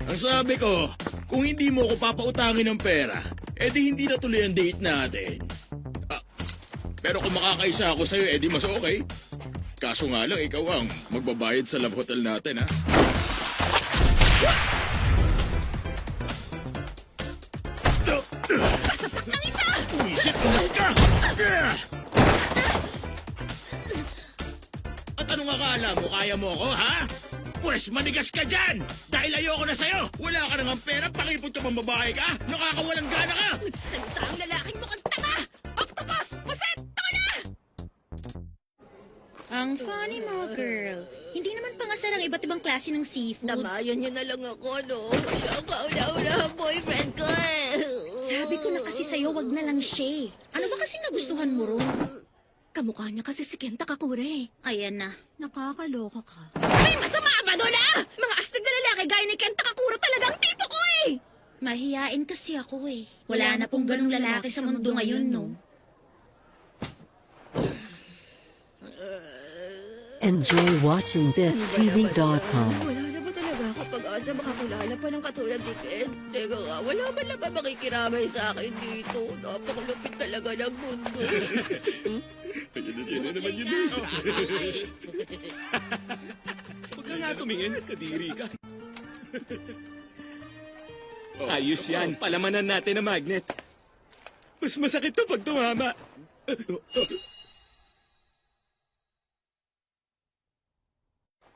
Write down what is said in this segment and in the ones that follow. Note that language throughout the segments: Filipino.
Ang sabi ko, kung hindi mo ko papautangin ng pera, edi hindi na tuloy ang date natin. Pero kung makakaisa ako sa'yo, edi mas okay. Kaso nga lang, ikaw ang magbabayad sa love hotel natin, ha? Pasapak ng isa! Wisit, umas ka! At anong akala mo, kaya mo ako, ha? Pwes, manigas ka dyan! Dahil ayoko na sa'yo! Wala ka nang pera, pakipot ka pang babae ka! Nakakawalang gana ka! Magsalita ang lalaking mukhang tanga! Octopus! Maset! Tama na! Ang funny mo, girl. Hindi naman pangasar ang iba't ibang klase ng seafood. Namayan niyo na lang ako, no? Siya ang kauna-unahang boyfriend ko, eh. Sabi ko na kasi sa'yo, wag na lang siya. Ano ba kasi nagustuhan mo ron? Kamukha niya kasi si Kenta Kakure. Ayan na, nakakaloka ka. Ay, masama ba doon, ah? Mga astig na lalaki gaya ni Kenta Kakure talaga ang tipo ko, eh. Mahiyain kasi ako eh. Wala na pong ganung lalaki sa mundo ngayon, no? Enjoy watching BitsTV.com. Wala na ba talaga ako pag-asa makakilala pa ng katulad ni Ken? Teka nga, wala man lang ba makikiramay sa akin dito? Napakalapit talaga ng mundo. Ayun na naman yun. Huwag ka nga tumingin, kadiri ka. Ayos yan, palamanan natin ang magnet. Mas masakit to pag tumama.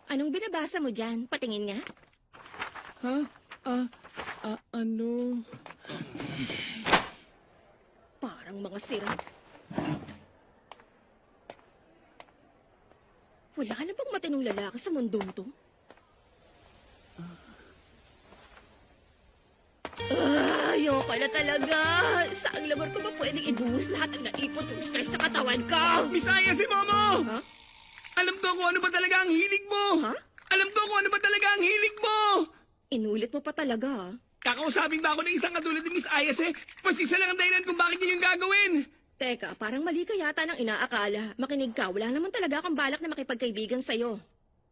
Anong binabasa mo dyan? Patingin nga. Ha? Ano? Parang mga sira. Wala na bang matinong lalaki sa mundong to? Ayoko na talaga. Saang labor ko ba pwedeng ibuhos lahat ang naipon ng stress sa katawan ko? Bisaya si Momo! Ha? Alam ko kung ano ba talaga ang hilig mo! Ha? Alam ko kung ano ba talaga ang hilig mo! Inulit mo pa talaga. Kakausapin ba ako ng isang katulad ni Miss Ayase? Mas isa lang ang dahilan kung bakit yun yung gagawin! Teka, parang mali ka yata ng inaakala. Makinig ka, wala naman talaga akong balak na makipagkaibigan sa'yo.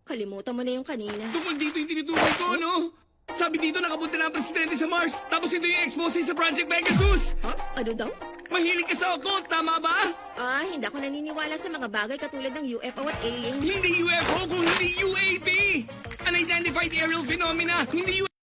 Kalimutan mo na yung kanina. Tungkol dito yung tinutukoy ko, no? Sabi dito nakapunta na ang presidente sa Mars, tapos ito yung expose sa Project Pegasus! Ha? Ano daw? Mahilig ka sa occult, tama ba? Hindi ako naniniwala sa mga bagay katulad ng UFO at aliens. Hindi UFO kung hindi UAP! Unidentified Aerial Phenomena, hindi